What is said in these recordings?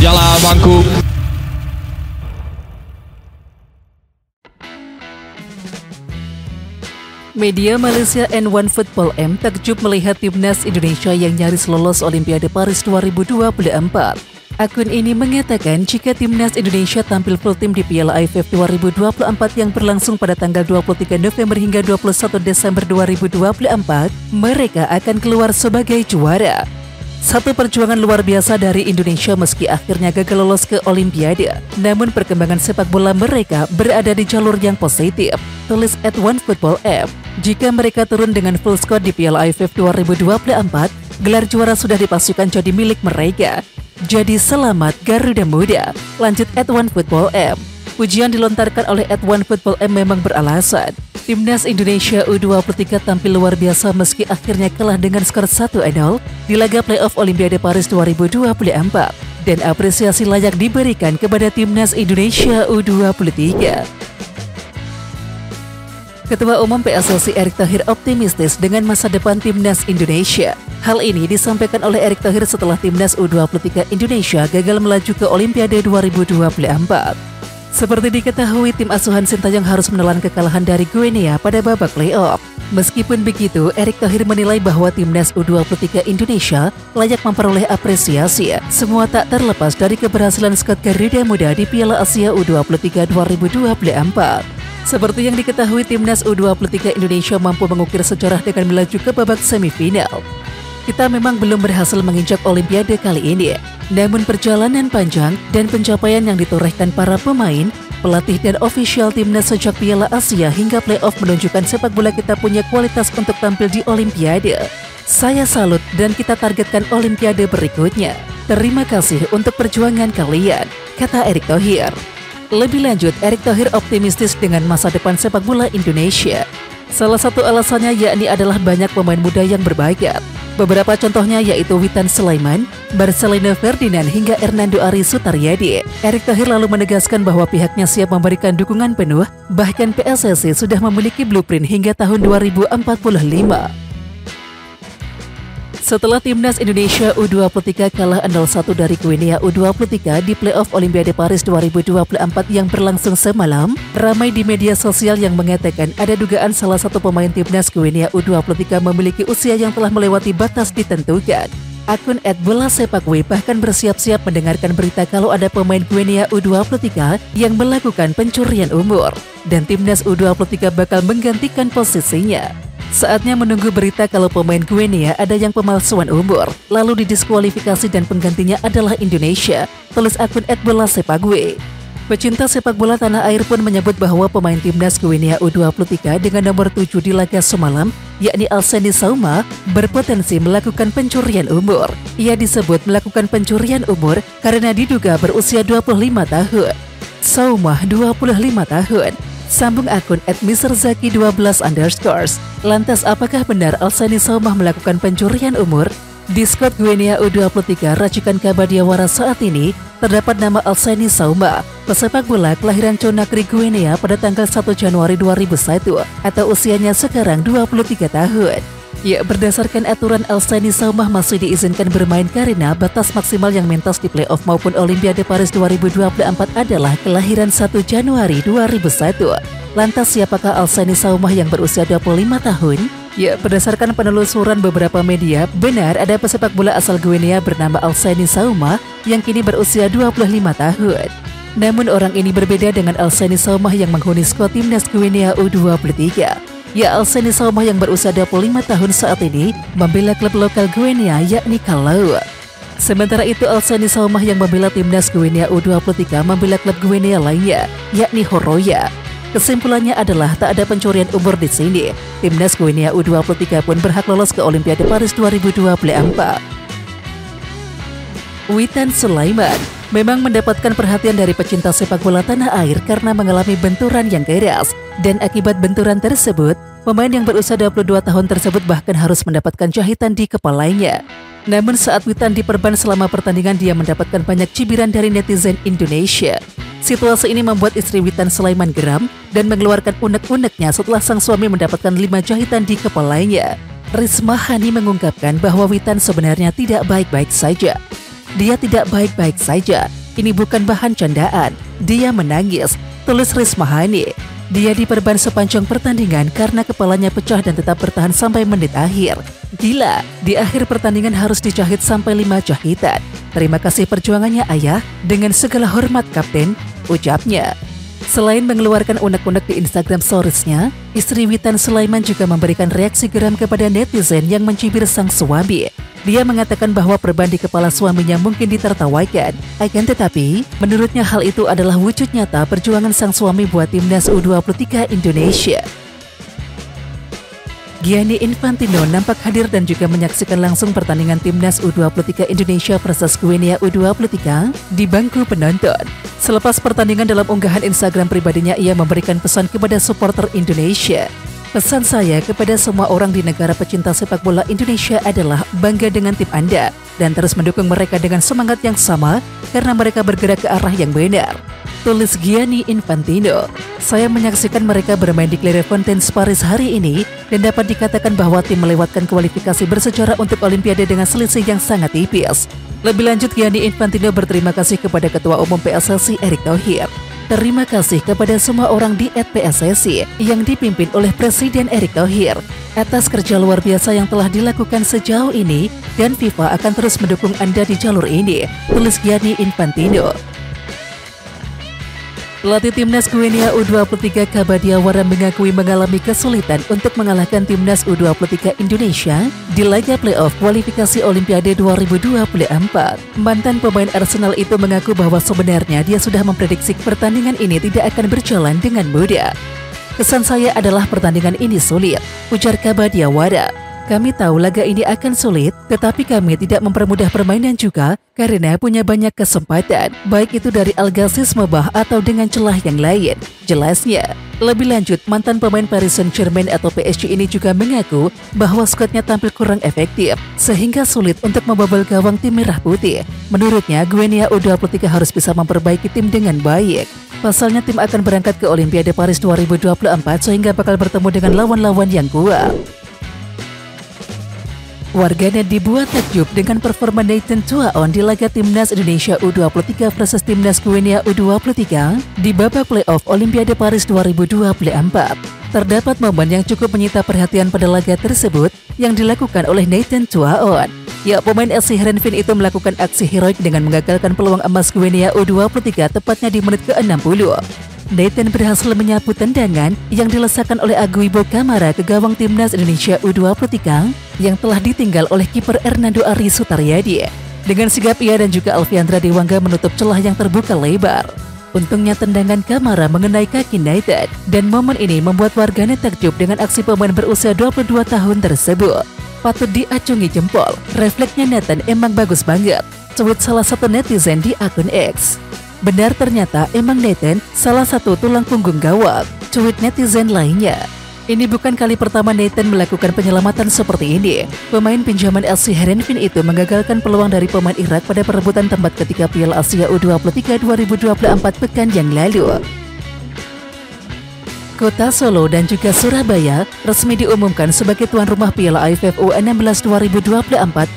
Jala Bangku. Media Malaysia and One Football M takjub melihat timnas Indonesia yang nyaris lolos Olimpiade Paris 2024. Akun ini mengatakan jika timnas Indonesia tampil full tim di Piala AFF 2024 yang berlangsung pada tanggal 23 November hingga 21 Desember 2024, mereka akan keluar sebagai juara. Satu perjuangan luar biasa dari Indonesia meski akhirnya gagal lolos ke Olimpiade. Namun perkembangan sepak bola mereka berada di jalur yang positif, tulis @OneFootballM. Jika mereka turun dengan full squad di Piala AFF 2024, gelar juara sudah dipastikan jadi milik mereka. Jadi selamat Garuda Muda, lanjut @OneFootballM. Pujian dilontarkan oleh @OneFootballM memang beralasan. Timnas Indonesia U23 tampil luar biasa meski akhirnya kalah dengan skor 1-0 di laga playoff Olimpiade Paris 2024 dan apresiasi layak diberikan kepada Timnas Indonesia U23. Ketua Umum PSSI Erick Thohir optimistis dengan masa depan Timnas Indonesia. Hal ini disampaikan oleh Erick Thohir setelah Timnas U23 Indonesia gagal melaju ke Olimpiade 2024. Seperti diketahui, tim asuhan Sintayong harus menelan kekalahan dari Guinea pada babak playoff. Meskipun begitu, Erick Thohir menilai bahwa Timnas U23 Indonesia layak memperoleh apresiasi. Semua tak terlepas dari keberhasilan skuad Garuda Muda di Piala Asia U23 2024. Seperti yang diketahui, Timnas U23 Indonesia mampu mengukir sejarah dengan melaju ke babak semifinal. Kita memang belum berhasil menginjak Olimpiade kali ini, namun perjalanan panjang dan pencapaian yang ditorehkan para pemain, pelatih dan ofisial timnas sejak Piala Asia hingga playoff menunjukkan sepak bola kita punya kualitas untuk tampil di Olimpiade. Saya salut dan kita targetkan Olimpiade berikutnya. Terima kasih untuk perjuangan kalian, kata Erick Thohir. Lebih lanjut, Erick Thohir optimistis dengan masa depan sepak bola Indonesia. Salah satu alasannya yakni adalah banyak pemain muda yang berbakat. Beberapa contohnya yaitu Witan Sulaiman, Marcelino Ferdinand hingga Hernando Ari Sutaryadi. Erick Thohir lalu menegaskan bahwa pihaknya siap memberikan dukungan penuh, bahkan PSSI sudah memiliki blueprint hingga tahun 2045. Setelah Timnas Indonesia U23 kalah 0-1 dari Guinea U23 di playoff Olimpiade Paris 2024 yang berlangsung semalam, ramai di media sosial yang mengatakan ada dugaan salah satu pemain Timnas Guinea U23 memiliki usia yang telah melewati batas ditentukan. Akun @bolasepakwe bahkan bersiap-siap mendengarkan berita kalau ada pemain Guinea U23 yang melakukan pencurian umur, dan Timnas U23 bakal menggantikan posisinya. Saatnya menunggu berita kalau pemain Guinea ada yang pemalsuan umur, lalu didiskualifikasi dan penggantinya adalah Indonesia, tulis akun @bolasepakwe. Pecinta sepak bola tanah air pun menyebut bahwa pemain Timnas Guinea U23 dengan nomor 7 di laga semalam, yakni Alseni Sauma, berpotensi melakukan pencurian umur. Ia disebut melakukan pencurian umur karena diduga berusia 25 tahun. Sauma 25 tahun. Sambung akun @miserzaki12_. Lantas apakah benar Alseni Saumah melakukan pencurian umur? Di skuad Guinea U23 racikan Kabadiawara saat ini terdapat nama Alseni Saumah, pesepak bola kelahiran Conakry, Guinea pada tanggal 1 Januari 2001 atau usianya sekarang 23 tahun. Ya, berdasarkan aturan Alseni Saumah masih diizinkan bermain karena batas maksimal yang mentas di playoff maupun Olimpiade Paris 2024 adalah kelahiran 1 Januari 2001. Lantas siapakah Alseni Saumah yang berusia 25 tahun? Ya, berdasarkan penelusuran beberapa media, benar ada pesepak bola asal Guinea bernama Alseni Saumah yang kini berusia 25 tahun. Namun orang ini berbeda dengan Alseni Saumah yang menghuni skuad Timnas Guinea U23. Ya, Alseni Saumah yang berusia 25 tahun saat ini membela klub lokal Guinea yakni Kalau. Sementara itu Alseni Saumah yang membela Timnas Guinea U23 membela klub Guinea lainnya yakni Horoya. Kesimpulannya adalah tak ada pencurian umur di sini. Timnas Guinea U23 pun berhak lolos ke Olimpiade Paris 2024. Witan Sulaiman memang mendapatkan perhatian dari pecinta sepak bola tanah air karena mengalami benturan yang keras. Dan akibat benturan tersebut, pemain yang berusia 22 tahun tersebut bahkan harus mendapatkan jahitan di kepalanya. Namun saat Witan diperban selama pertandingan, dia mendapatkan banyak cibiran dari netizen Indonesia. Situasi ini membuat istri Witan Sulaiman geram dan mengeluarkan unek-uneknya setelah sang suami mendapatkan 5 jahitan di kepalanya. Risma Hani mengungkapkan bahwa Witan sebenarnya tidak baik-baik saja. Dia tidak baik-baik saja. ini bukan bahan candaan. Dia menangis, tulis Rismahani. Dia diperban sepanjang pertandingan karena kepalanya pecah dan tetap bertahan sampai menit akhir. Gila, di akhir pertandingan harus dijahit sampai 5 jahitan. Terima kasih perjuangannya ayah, dengan segala hormat kapten, ucapnya. Selain mengeluarkan unek-unek di Instagram Stories-nya, istri Witan Sulaiman juga memberikan reaksi geram kepada netizen yang mencibir sang suami. Dia mengatakan bahwa perban di kepala suaminya mungkin ditertawakan. Akan tetapi, menurutnya hal itu adalah wujud nyata perjuangan sang suami buat timnas U23 Indonesia. Gianni Infantino nampak hadir dan juga menyaksikan langsung pertandingan timnas U23 Indonesia versus Guinea U23 di bangku penonton. Selepas pertandingan, dalam unggahan Instagram pribadinya, ia memberikan pesan kepada supporter Indonesia. Pesan saya kepada semua orang di negara pecinta sepak bola Indonesia adalah bangga dengan tim Anda dan terus mendukung mereka dengan semangat yang sama karena mereka bergerak ke arah yang benar. Tulis Gianni Infantino. Saya menyaksikan mereka bermain di Clairefontaine, Paris hari ini dan dapat dikatakan bahwa tim melewatkan kualifikasi bersejarah untuk Olimpiade dengan selisih yang sangat tipis. Lebih lanjut, Gianni Infantino berterima kasih kepada Ketua Umum PSSI Erick Thohir. Terima kasih kepada semua orang di @PSSI yang dipimpin oleh Presiden Erick Thohir atas kerja luar biasa yang telah dilakukan sejauh ini dan FIFA akan terus mendukung Anda di jalur ini, tulis Gianni Infantino. Pelatih timnas Guinea U23 Kaba Diawara mengakui mengalami kesulitan untuk mengalahkan timnas U23 Indonesia di laga playoff kualifikasi Olimpiade 2024. Mantan pemain Arsenal itu mengaku bahwa sebenarnya dia sudah memprediksi pertandingan ini tidak akan berjalan dengan mudah. Kesan saya adalah pertandingan ini sulit, ujar Kaba Diawara. Kami tahu laga ini akan sulit, tetapi kami tidak mempermudah permainan juga karena punya banyak kesempatan, baik itu dari Al-Ghasis Mebah atau dengan celah yang lain, jelasnya. Lebih lanjut, mantan pemain Paris Saint-Germain atau PSG ini juga mengaku bahwa skuadnya tampil kurang efektif, sehingga sulit untuk membobol gawang tim Merah Putih. Menurutnya, Guinea U23 harus bisa memperbaiki tim dengan baik. Pasalnya tim akan berangkat ke Olimpiade Paris 2024 sehingga bakal bertemu dengan lawan-lawan yang kuat. Warganet dibuat takjub dengan performa Nathan Tuaon di laga timnas Indonesia U23 versus timnas Guinea U23 di babak playoff Olimpiade Paris 2024. Terdapat momen yang cukup menyita perhatian pada laga tersebut yang dilakukan oleh Nathan Tuaon. Ya, pemain SC Heerenveen itu melakukan aksi heroik dengan mengagalkan peluang emas Guinea U23 tepatnya di menit ke-60. Nathan berhasil menyapu tendangan yang dilesakan oleh Aguibo Camara ke gawang timnas Indonesia U23 yang telah ditinggal oleh kiper Hernando Ari Sutaryadi. Dengan sigap ia dan juga Alfiandra Dewangga menutup celah yang terbuka lebar. Untungnya tendangan Camara mengenai kaki Nathan dan momen ini membuat warganet takjub dengan aksi pemain berusia 22 tahun tersebut. Patut diacungi jempol, refleksnya Nathan emang bagus banget, tweet salah satu netizen di akun X. Benar, ternyata emang Nathan salah satu tulang punggung gawang, tweet netizen lainnya. Ini bukan kali pertama Nathan melakukan penyelamatan seperti ini. Pemain pinjaman SC Heerenveen itu menggagalkan peluang dari pemain Irak pada perebutan tempat ketika Piala Asia U23 2024 pekan yang lalu. Kota Solo dan juga Surabaya resmi diumumkan sebagai tuan rumah Piala AFF U16 2024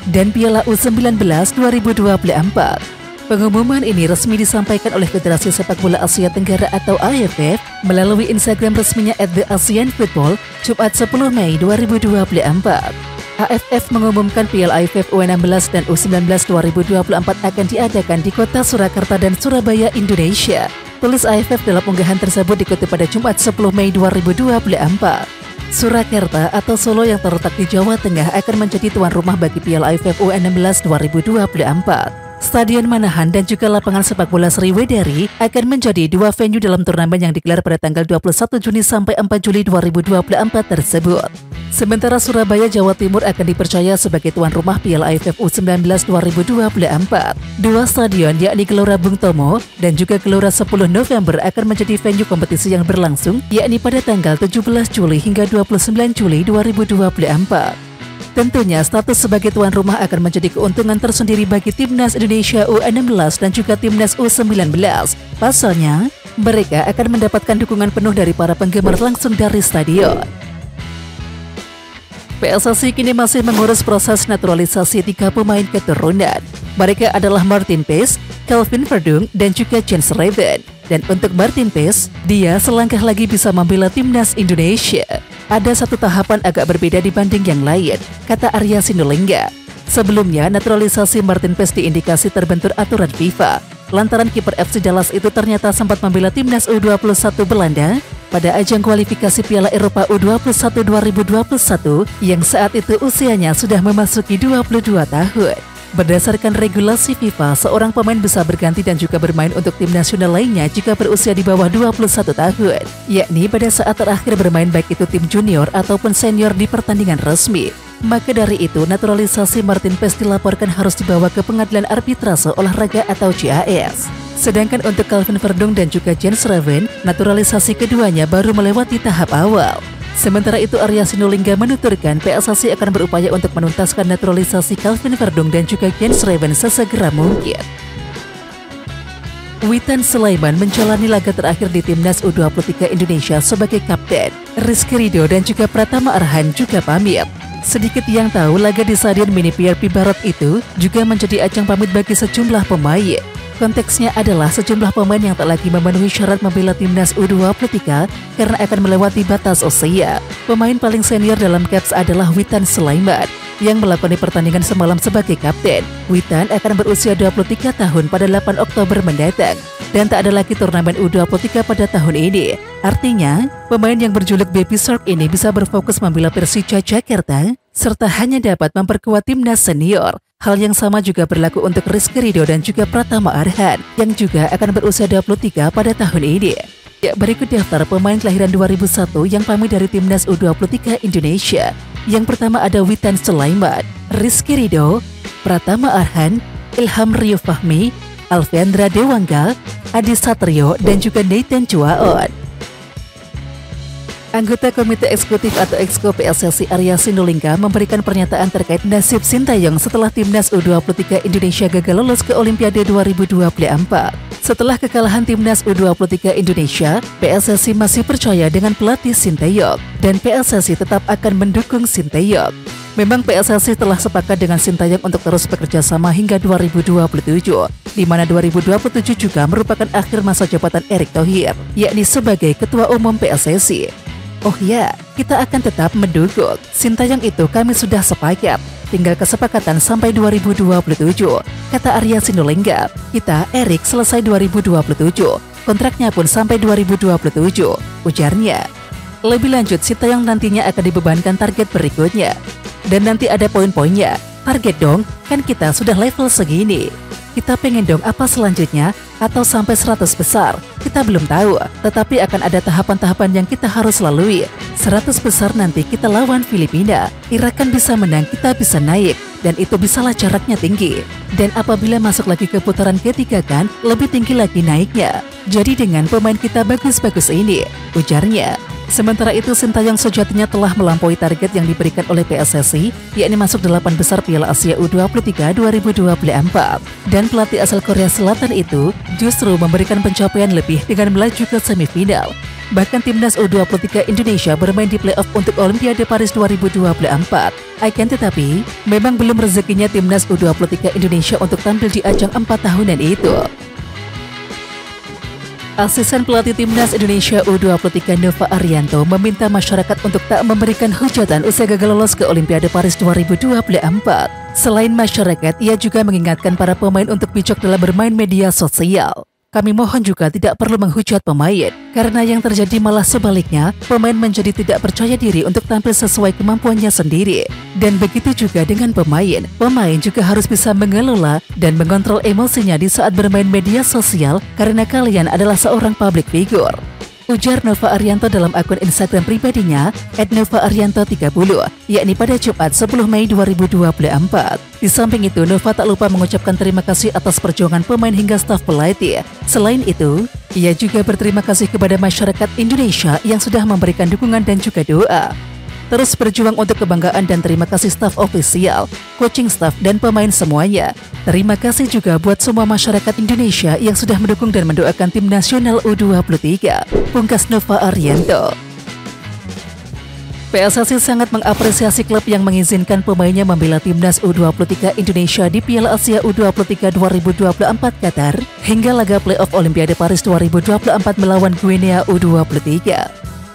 dan Piala U19 2024. Pengumuman ini resmi disampaikan oleh Federasi Sepak Bola Asia Tenggara atau AFF melalui Instagram resminya @theasianfootball Jumat 10 Mei 2024. AFF mengumumkan Piala AFF U16 dan U19 2024 akan diadakan di kota Surakarta dan Surabaya, Indonesia. Tulis AFF dalam unggahan tersebut dikutip pada Jumat 10 Mei 2024. Surakarta atau Solo yang terletak di Jawa Tengah akan menjadi tuan rumah bagi Piala AFF U16 2024. Stadion Manahan dan juga lapangan sepak bola Sriwedari akan menjadi dua venue dalam turnamen yang digelar pada tanggal 21 Juni sampai 4 Juli 2024 tersebut. Sementara Surabaya, Jawa Timur akan dipercaya sebagai tuan rumah Piala AFF U19 2024. Dua stadion yakni Gelora Bung Tomo dan juga Gelora 10 November akan menjadi venue kompetisi yang berlangsung yakni pada tanggal 17 Juli hingga 29 Juli 2024. Tentunya status sebagai tuan rumah akan menjadi keuntungan tersendiri bagi timnas Indonesia U16 dan juga timnas U19. Pasalnya, mereka akan mendapatkan dukungan penuh dari para penggemar langsung dari stadion. PSSI kini masih mengurus proses naturalisasi 3 pemain keturunan. Mereka adalah Martin Paes, Calvin Verdung, dan juga Jens Schreven. Dan untuk Martin Paes, dia selangkah lagi bisa membela timnas Indonesia. Ada satu tahapan agak berbeda dibanding yang lain, kata Arya Sinulinga. Sebelumnya, naturalisasi Martin Paes diindikasi terbentur aturan FIFA, lantaran kiper FC Dallas itu ternyata sempat membela timnas U21 Belanda pada ajang kualifikasi Piala Eropa U21 2021 yang saat itu usianya sudah memasuki 22 tahun. Berdasarkan regulasi FIFA, seorang pemain bisa berganti dan juga bermain untuk tim nasional lainnya jika berusia di bawah 21 tahun, yakni pada saat terakhir bermain baik itu tim junior ataupun senior di pertandingan resmi. Maka dari itu, naturalisasi Martin Paes dilaporkan harus dibawa ke Pengadilan Arbitrase Olahraga atau CAS. Sedangkan untuk Calvin Verdung dan juga Jens Schreven, naturalisasi keduanya baru melewati tahap awal. Sementara itu, Arya Sinulinga menuturkan PSSI akan berupaya untuk menuntaskan naturalisasi Calvin Verdung dan juga Jens Schreven sesegera mungkin. Witan Sulaiman menjalani laga terakhir di timnas U23 Indonesia sebagai kapten. Rizky Ridho dan juga Pratama Arhan juga pamit. Sedikit yang tahu, laga di Stadion Mini PRP Barat itu juga menjadi ajang pamit bagi sejumlah pemain. Konteksnya adalah sejumlah pemain yang tak lagi memenuhi syarat membela timnas U23 karena akan melewati batas usia. Pemain paling senior dalam Caps adalah Witan Sulaiman yang melakoni pertandingan semalam sebagai kapten. Witan akan berusia 23 tahun pada 8 Oktober mendatang dan tak ada lagi turnamen U23 pada tahun ini. Artinya, pemain yang berjuluk Baby Shark ini bisa berfokus membela Persija Jakarta serta hanya dapat memperkuat timnas senior. Hal yang sama juga berlaku untuk Rizky Ridho dan juga Pratama Arhan yang juga akan berusia 23 pada tahun ini. Ya, berikut daftar pemain kelahiran 2001 yang pamit dari timnas U23 Indonesia. Yang pertama ada Witan Sulaiman, Rizky Ridho, Pratama Arhan, Ilham Rio Fahmi, Alfiandra Dewangga, Adi Satrio, dan juga Nathan Chuaon. Anggota Komite Eksekutif atau Exco PSSI Arya Sinulinga memberikan pernyataan terkait nasib Sintayong setelah timnas U23 Indonesia gagal lolos ke Olimpiade 2024. Setelah kekalahan timnas U23 Indonesia, PSSI masih percaya dengan pelatih Sintayong dan PSSI tetap akan mendukung Sintayong. Memang PSSI telah sepakat dengan Sintayong untuk terus bekerja sama hingga 2027, di mana 2027 juga merupakan akhir masa jabatan Erick Thohir, yakni sebagai Ketua Umum PSSI. Oh ya, kita akan tetap mendukung. Sintayong itu kami sudah sepakat. Tinggal kesepakatan sampai 2027, kata Arya Sinulinga. Kita, Erick, selesai 2027. Kontraknya pun sampai 2027, ujarnya. Lebih lanjut, Sintayong nantinya akan dibebankan target berikutnya. Dan nanti ada poin-poinnya. Target dong, kan kita sudah level segini. Kita pengen dong apa selanjutnya, atau sampai 100 besar. Kita belum tahu, tetapi akan ada tahapan-tahapan yang kita harus lalui. 100 besar nanti kita lawan Filipina. Irak kan bisa menang, kita bisa naik. Dan itu bisalah jaraknya tinggi. Dan apabila masuk lagi ke putaran ketiga kan, lebih tinggi lagi naiknya. Jadi dengan pemain kita bagus-bagus ini, ujarnya. Sementara itu, Sintayong sejatinya telah melampaui target yang diberikan oleh PSSI, yakni masuk 8 besar Piala Asia U23 2024. Dan pelatih asal Korea Selatan itu justru memberikan pencapaian lebih dengan melaju ke semifinal. Bahkan timnas U23 Indonesia bermain di playoff untuk Olimpiade Paris 2024. Akan tetapi, memang belum rezekinya timnas U23 Indonesia untuk tampil di ajang 4 tahunan itu. Asisten pelatih timnas Indonesia U23 Nova Arianto meminta masyarakat untuk tak memberikan hujatan usai gagal lolos ke Olimpiade Paris 2024. Selain masyarakat, ia juga mengingatkan para pemain untuk bijak dalam bermain media sosial. Kami mohon juga tidak perlu menghujat pemain, karena yang terjadi malah sebaliknya, pemain menjadi tidak percaya diri untuk tampil sesuai kemampuannya sendiri. Dan begitu juga dengan pemain juga harus bisa mengelola dan mengontrol emosinya di saat bermain media sosial karena kalian adalah seorang public figure. Ujar Nova Arianto dalam akun Instagram pribadinya @NovaArianto30, yakni pada Jumat 10 Mei 2024. Di samping itu, Nova tak lupa mengucapkan terima kasih atas perjuangan pemain hingga staf pelatih. Selain itu, ia juga berterima kasih kepada masyarakat Indonesia yang sudah memberikan dukungan dan juga doa. Terus berjuang untuk kebanggaan dan terima kasih staf ofisial, coaching staff, dan pemain semuanya. Terima kasih juga buat semua masyarakat Indonesia yang sudah mendukung dan mendoakan tim nasional U23, pungkas Nova Arianto. PSSI sangat mengapresiasi klub yang mengizinkan pemainnya membela timnas U23 Indonesia di Piala Asia U23 2024 Qatar hingga laga playoff Olimpiade Paris 2024 melawan Guinea U23.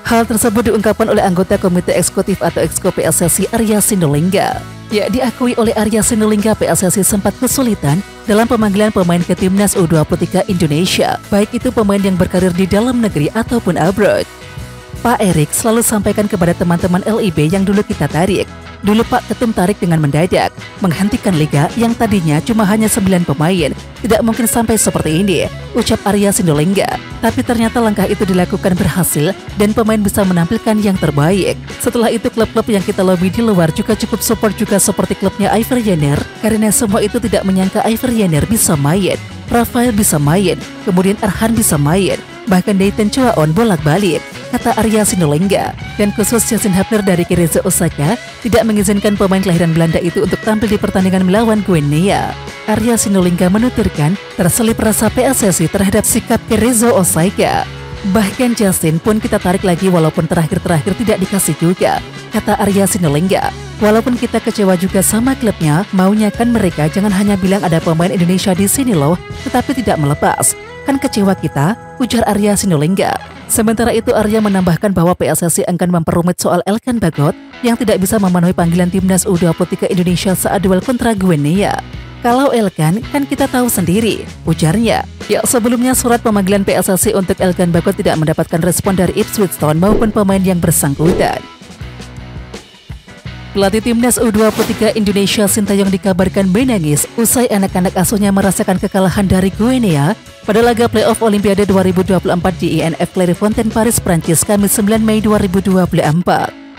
Hal tersebut diungkapkan oleh anggota Komite Eksekutif atau Exco PSSI Arya Sinulinga. Ya, diakui oleh Arya Sinulinga, PSSI sempat kesulitan dalam pemanggilan pemain ke timnas U23 Indonesia, baik itu pemain yang berkarir di dalam negeri ataupun abroad. Pak Erik selalu sampaikan kepada teman-teman LIB yang dulu kita tarik. Dulu Pak Ketum tarik dengan mendadak, menghentikan liga yang tadinya cuma hanya 9 pemain. Tidak mungkin sampai seperti ini, ucap Arya Sinulinga. Tapi ternyata langkah itu dilakukan berhasil dan pemain bisa menampilkan yang terbaik. Setelah itu klub-klub yang kita lobby di luar juga cukup support juga seperti klubnya Iver Jenner, karena semua itu tidak menyangka Iver Jenner bisa main, Rafael bisa main, kemudian Arhan bisa main, bahkan Dayton Chuaon bolak-balik, kata Arya Sinulinga. Dan khusus Yasin Hapner dari Cerezo Osaka tidak mengizinkan pemain kelahiran Belanda itu untuk tampil di pertandingan melawan Guinea. Arya Sinulinga menuturkan terselip rasa PSSI terhadap sikap Cerezo Osaka. Bahkan Justin pun kita tarik lagi walaupun terakhir-terakhir tidak dikasih juga, kata Arya Sinulinga. Walaupun kita kecewa juga sama klubnya, maunya kan mereka jangan hanya bilang ada pemain Indonesia di sini loh, tetapi tidak melepas. Kan kecewa kita, ujar Arya Sinulinga. Sementara itu Arya menambahkan bahwa PSSI akan memperumit soal Elkan Bagot yang tidak bisa memenuhi panggilan timnas U23 Indonesia saat duel kontra Guinea. Kalau Elkan kan kita tahu sendiri, ujarnya. Ya, sebelumnya surat pemanggilan PSSI untuk Elkan Bagot tidak mendapatkan respon dari Ipswich Town maupun pemain yang bersangkutan. Pelatih timnas U23 Indonesia Sintayong dikabarkan menangis usai anak-anak asuhnya merasakan kekalahan dari Guinea pada laga playoff Olimpiade 2024 di INF Clairefontaine, Paris, Prancis, Kamis 9 Mei 2024.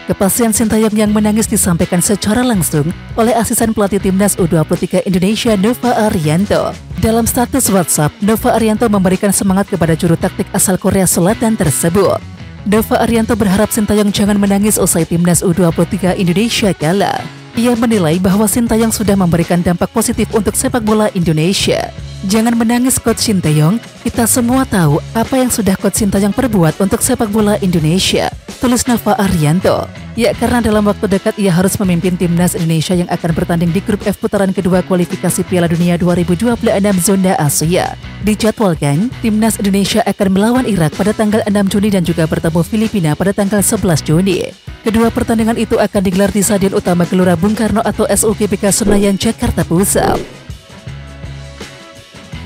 Kepastian Sintayong yang menangis disampaikan secara langsung oleh asisten pelatih timnas U23 Indonesia Nova Arianto. Dalam status WhatsApp, Nova Arianto memberikan semangat kepada juru taktik asal Korea Selatan tersebut. Nova Arianto berharap Sintayong jangan menangis usai timnas U23 Indonesia kalah. Ia menilai bahwa Sintayong sudah memberikan dampak positif untuk sepak bola Indonesia. Jangan menangis Coach Sintayong, kita semua tahu apa yang sudah Coach Sintayong perbuat untuk sepak bola Indonesia, tulis Nova Arianto. Ya, karena dalam waktu dekat ia harus memimpin timnas Indonesia yang akan bertanding di grup F putaran kedua kualifikasi Piala Dunia 2026 zona Asia. Dijadwalkan, timnas Indonesia akan melawan Irak pada tanggal 6 Juni dan juga bertemu Filipina pada tanggal 11 Juni. Kedua pertandingan itu akan digelar di Stadion Utama Gelora Bung Karno atau SUGBK Senayan, Jakarta Pusat.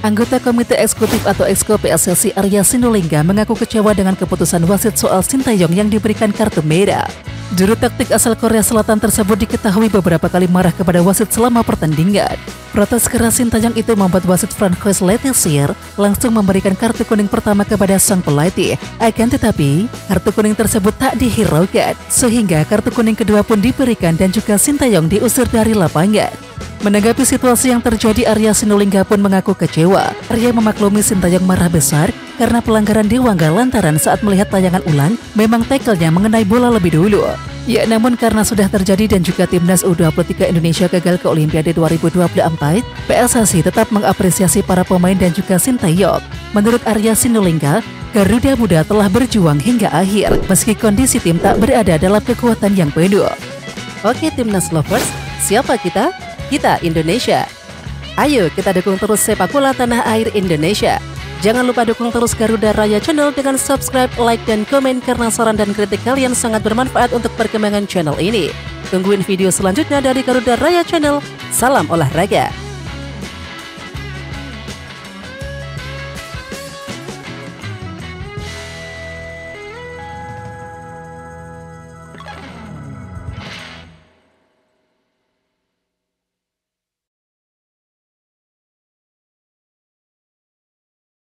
Anggota Komite Eksekutif atau Exco PSSI Arya Sinulinga mengaku kecewa dengan keputusan wasit soal Sintayong yang diberikan kartu merah. Juru taktik asal Korea Selatan tersebut diketahui beberapa kali marah kepada wasit selama pertandingan. Protes keras Sintayong itu membuat wasit Francois Letessier langsung memberikan kartu kuning pertama kepada sang pelatih. Akan tetapi, kartu kuning tersebut tak dihiraukan, sehingga kartu kuning kedua pun diberikan dan juga Sintayong diusir dari lapangan. Menanggapi situasi yang terjadi, Arya Sinulinga pun mengaku kecewa. Arya memaklumi Sintayong marah besar karena pelanggaran Dewangga lantaran saat melihat tayangan ulang memang tackle-nya mengenai bola lebih dulu. Ya, namun karena sudah terjadi dan juga timnas U23 Indonesia gagal ke Olimpiade 2024, PSSI tetap mengapresiasi para pemain dan juga Sintayong. Menurut Arya Sinulinga, Garuda Muda telah berjuang hingga akhir meski kondisi tim tak berada dalam kekuatan yang penuh. Oke Timnas Lovers, siapa kita? Kita Indonesia. Ayo kita dukung terus sepak bola tanah air Indonesia. Jangan lupa dukung terus Garuda Raya Channel dengan subscribe, like, dan komen karena saran dan kritik kalian sangat bermanfaat untuk perkembangan channel ini. Tungguin video selanjutnya dari Garuda Raya Channel. Salam olahraga.